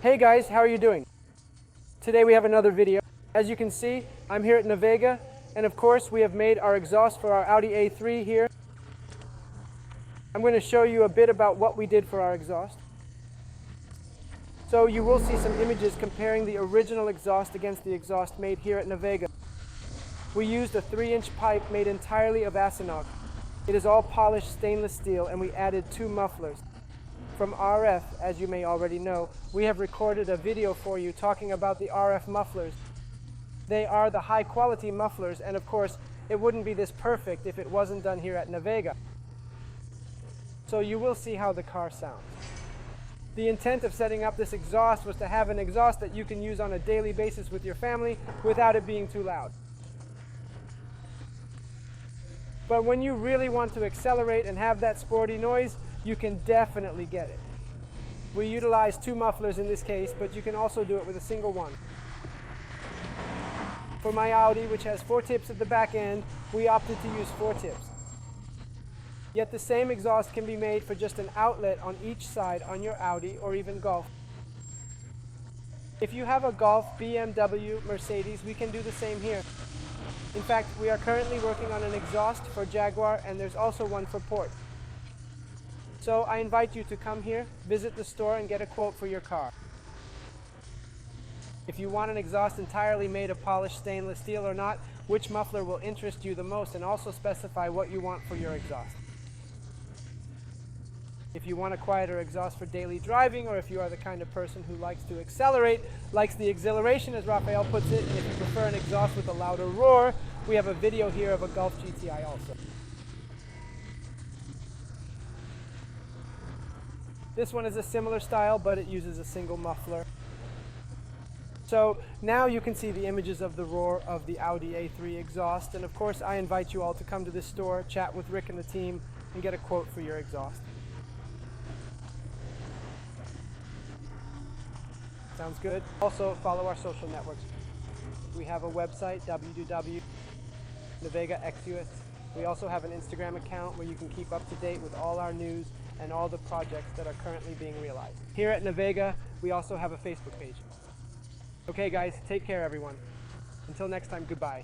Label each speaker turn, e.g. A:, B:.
A: Hey guys, how are you doing? Today we have another video. As you can see, I'm here at Navega, and of course we have made our exhaust for our Audi A3 here. I'm going to show you a bit about what we did for our exhaust. So you will see some images comparing the original exhaust against the exhaust made here at Navega. We used a 3-inch pipe made entirely of Acinog. It is all polished stainless steel, and we added 2 mufflers. From RF, as you may already know, we have recorded a video for you talking about the RF mufflers. They are the high quality mufflers, and of course it wouldn't be this perfect if it wasn't done here at Navega. So you will see how the car sounds. The intent of setting up this exhaust was to have an exhaust that you can use on a daily basis with your family without it being too loud. But when you really want to accelerate and have that sporty noise, you can definitely get it. We utilize 2 mufflers in this case, but you can also do it with a single one. For my Audi, which has 4 tips at the back end, we opted to use 4 tips. Yet the same exhaust can be made for just an outlet on each side on your Audi or even Golf. If you have a Golf, BMW, Mercedes, we can do the same here. In fact, we are currently working on an exhaust for Jaguar, and there's also one for Porsche. So I invite you to come here, visit the store, and get a quote for your car. If you want an exhaust entirely made of polished stainless steel or not, which muffler will interest you the most, and also specify what you want for your exhaust. If you want a quieter exhaust for daily driving, or if you are the kind of person who likes to accelerate, likes the exhilaration as Raphael puts it, and if you prefer an exhaust with a louder roar, we have a video here of a Golf GTI also. This one is a similar style, but it uses a single muffler. So now you can see the images of the roar of the Audi A3 exhaust, and of course I invite you all to come to this store, chat with Rick and the team, and get a quote for your exhaust. Sounds good? Also follow our social networks. We have a website, www.navegaxus. We also have an Instagram account where you can keep up to date with all our news and all the projects that are currently being realized. Here at Navega, we also have a Facebook page. Okay guys, take care everyone. Until next time, goodbye.